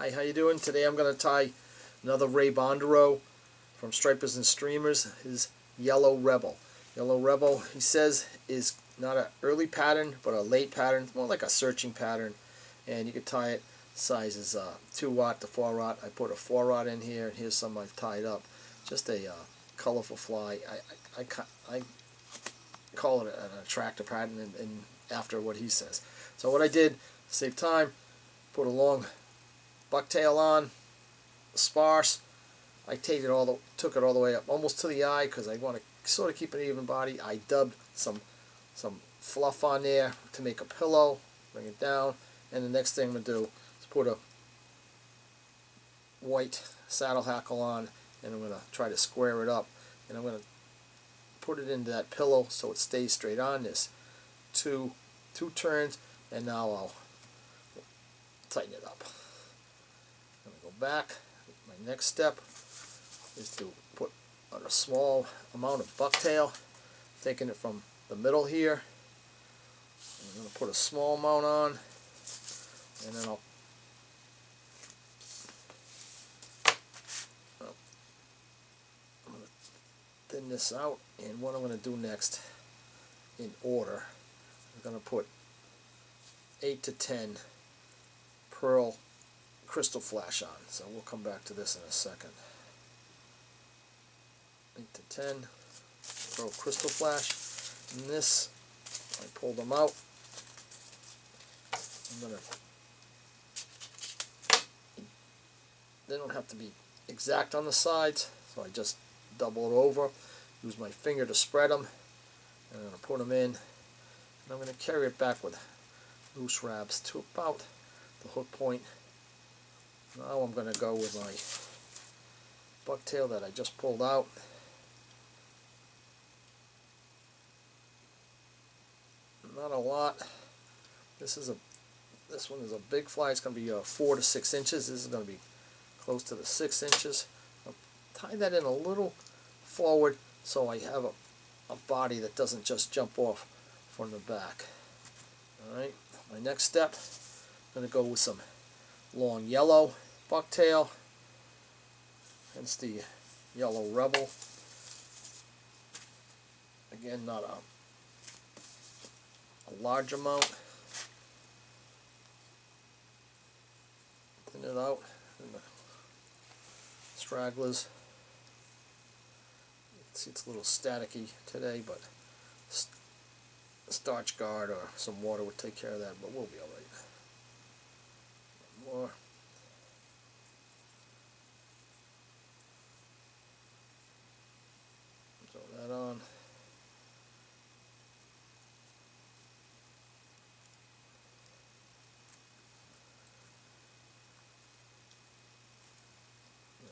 Hi, how you doing? Today I'm going to tie another Ray Bondorew from Stripers and Streamers, his Yellow Rebel. Yellow Rebel, he says, is not an early pattern, but a late pattern. It's more like a searching pattern. And you can tie it sizes 2-aught to 4-aught. I put a 4-aught in here, and here's some I've tied up. Just a colorful fly. I call it an attractor pattern, and after what he says. So what I did, to save time, put a long bucktail on, sparse. I took it all the way up almost to the eye because I want to sort of keep an even body. I dubbed some fluff on there to make a pillow, bring it down, and the next thing I'm going to do is put a white saddle hackle on, and I'm going to try to square it up, and I'm going to put it into that pillow so it stays straight on. This two turns, and now I'll tighten it up. I'm going to go back. My next step is to put on a small amount of bucktail, taking it from the middle here. I'm going to put a small amount on, and then I'm going to thin this out. And what I'm going to do next, in order, I'm going to put 8 to 10 pearl Krystal Flash on. So we'll come back to this in a second. 8 to 10 pearl Krystal Flash. And this, I pulled them out. They don't have to be exact on the sides, so I just double it over. Use my finger to spread them, and I'm going to put them in, and I'm going to carry it back with loose wraps to about the hook point. Now I'm going to go with my bucktail that I just pulled out. Not a lot. This one is a big fly. It's going to be 4 to 6 inches. This is going to be close to the 6 inches. I'll tie that in a little forward so I have a body that doesn't just jump off from the back. Alright, my next step, I'm going to go with some long yellow bucktail. Hence the Yellow Rebel. Again, not a large amount. Thin it out. And the stragglers. You can see it's a little staticky today, but a starch guard or some water would take care of that, but we'll be alright. More. Throw that on.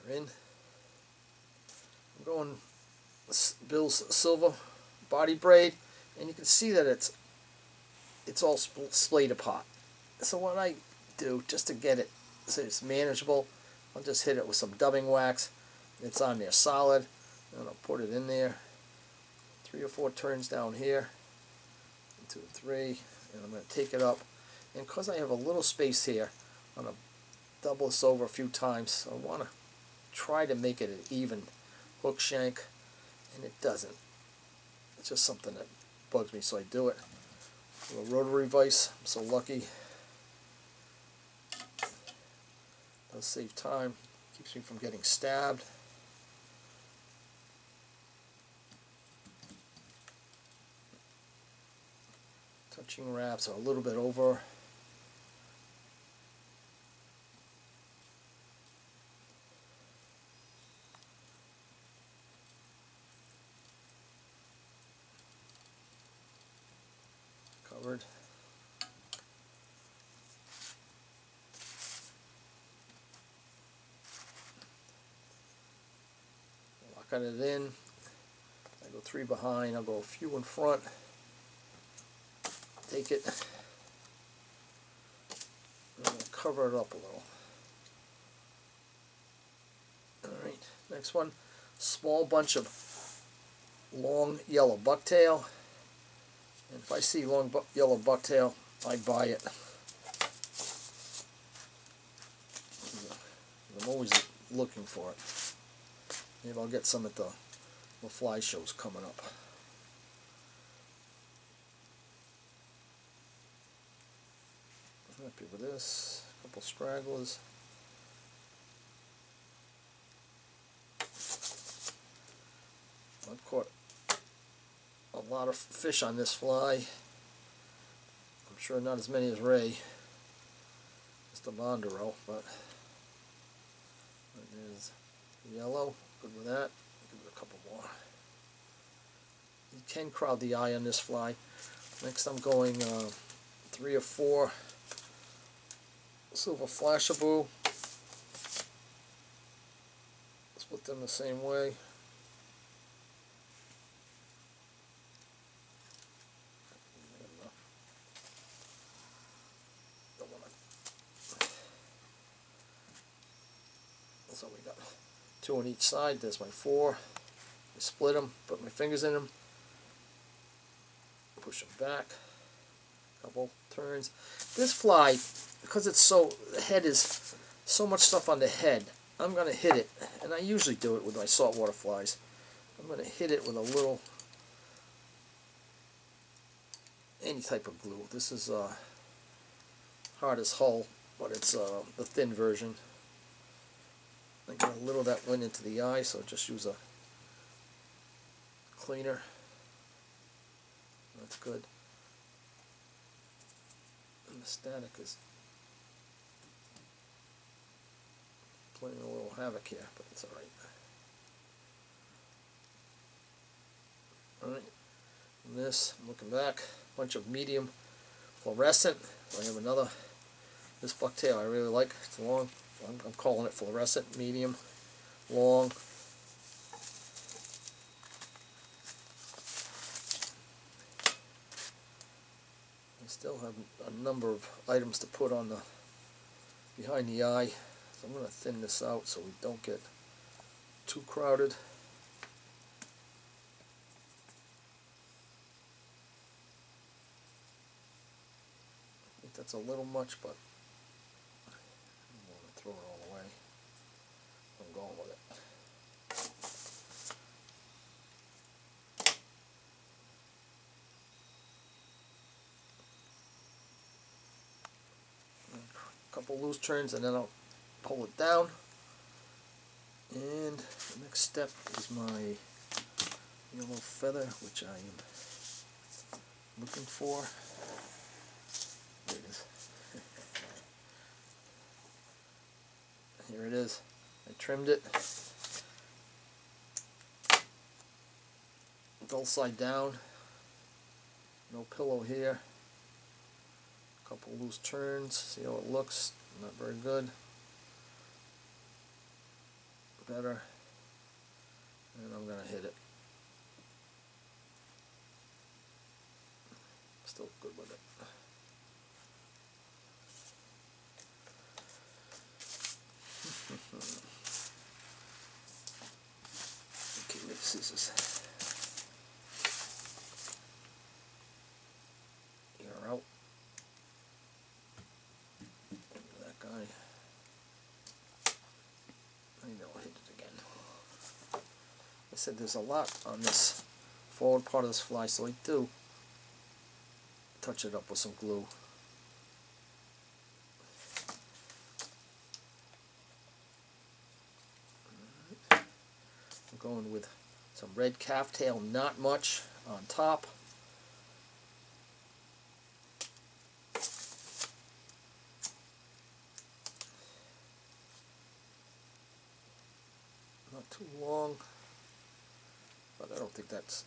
They're in. I'm going Bill's Silver body braid, and you can see that it's all splayed apart. So what I do, just to get it so it's manageable, I'll just hit it with some dubbing wax. It's on there solid, and I'll put it in there. 3 or 4 turns down here, 1, 2, 3, and I'm going to take it up. And because I have a little space here, I'm going to double this over a few times. So I want to try to make it an even hook shank, and it doesn't. It's just something that bugs me, so I do it. A little rotary vise. I'm so lucky. Does save time. Keeps me from getting stabbed. Touching wraps are a little bit over. Covered. Locking it in. I go 3 behind. I'll go a few in front. Take it. I'm going to cover it up a little. Alright, next one. Small bunch of long yellow bucktail. And if I see long yellow bucktail, I buy it. I'm always looking for it. Maybe I'll get some at the fly shows coming up. Happy with this. A couple stragglers. I've caught a lot of fish on this fly. I'm sure not as many as Ray, Mr. Bondorew, but there's yellow. Good with that. Give it a couple more. You can crowd the eye on this fly. Next I'm going 3 or 4 silver flashaboo. Split them the same way. So we got 2 on each side. There's my 4. I split them, put my fingers in them, push them back, couple turns. This fly, because it's so, the head is so much stuff on the head, I'm going to hit it, and I usually do it with my saltwater flies. I'm going to hit it with a little, any type of glue. This is hard as hull, but it's the thin version. I get a little of that went into the eye, so just use a cleaner. That's good. And the static is playing a little havoc here, but it's alright. Alright, and this, I'm looking back, bunch of medium fluorescent. I have another, this bucktail I really like, it's long. I'm calling it fluorescent, medium, long. I still have a number of items to put on the behind the eye, so I'm going to thin this out so we don't get too crowded. I think that's a little much, but throw it all away. I'm going with it. A couple loose turns and then I'll pull it down. And the next step is my yellow feather, which I am looking for. There it is. Here it is. I trimmed it. Dull side down. No pillow here. Couple loose turns. See how it looks? Not very good. Better. And I'm going to hit it. Still good with it. Okay, with scissors. You're out. That guy. Maybe I'll hit it again. I said there's a lot on this forward part of this fly, so I do touch it up with some glue. I'm going with some red calf tail, not much on top. Not too long, but I don't think that's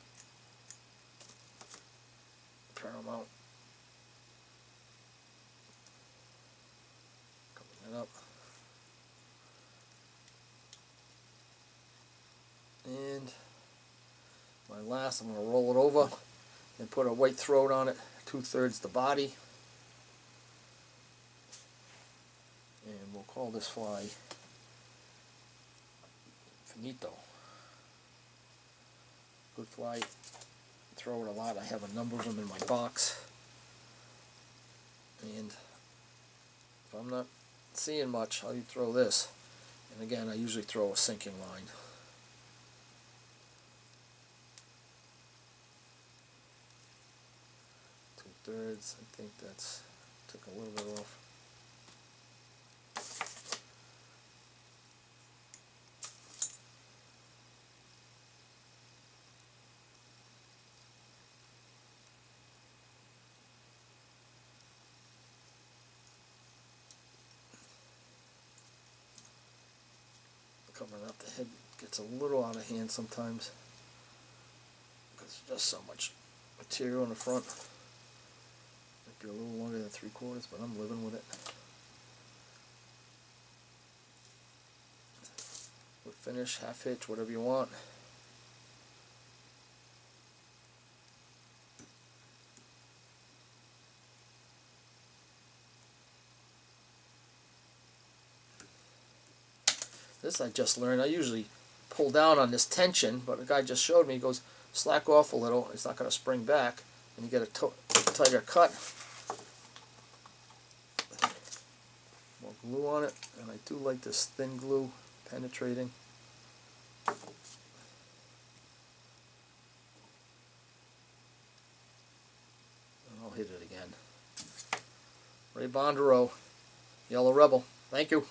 paramount. Coming that up. And my last, I'm going to roll it over and put a white throat on it, 2/3 the body. And we'll call this fly Finito. Good fly. Throw it a lot. I have a number of them in my box. And if I'm not seeing much, I'll throw this. And again, I usually throw a sinking line. 2/3. I think that's took a little bit off. Covering up the head gets a little out of hand sometimes because there's just so much material in the front. Might be a little longer than 3/4, but I'm living with it. Wood finish, half hitch, whatever you want. This I just learned. I usually pull down on this tension, but the guy just showed me. He goes, slack off a little. It's not going to spring back, and you get a tighter cut. More glue on it, and I do like this thin glue penetrating. And I'll hit it again. Braid Bondorew, Yellow Rebel. Thank you.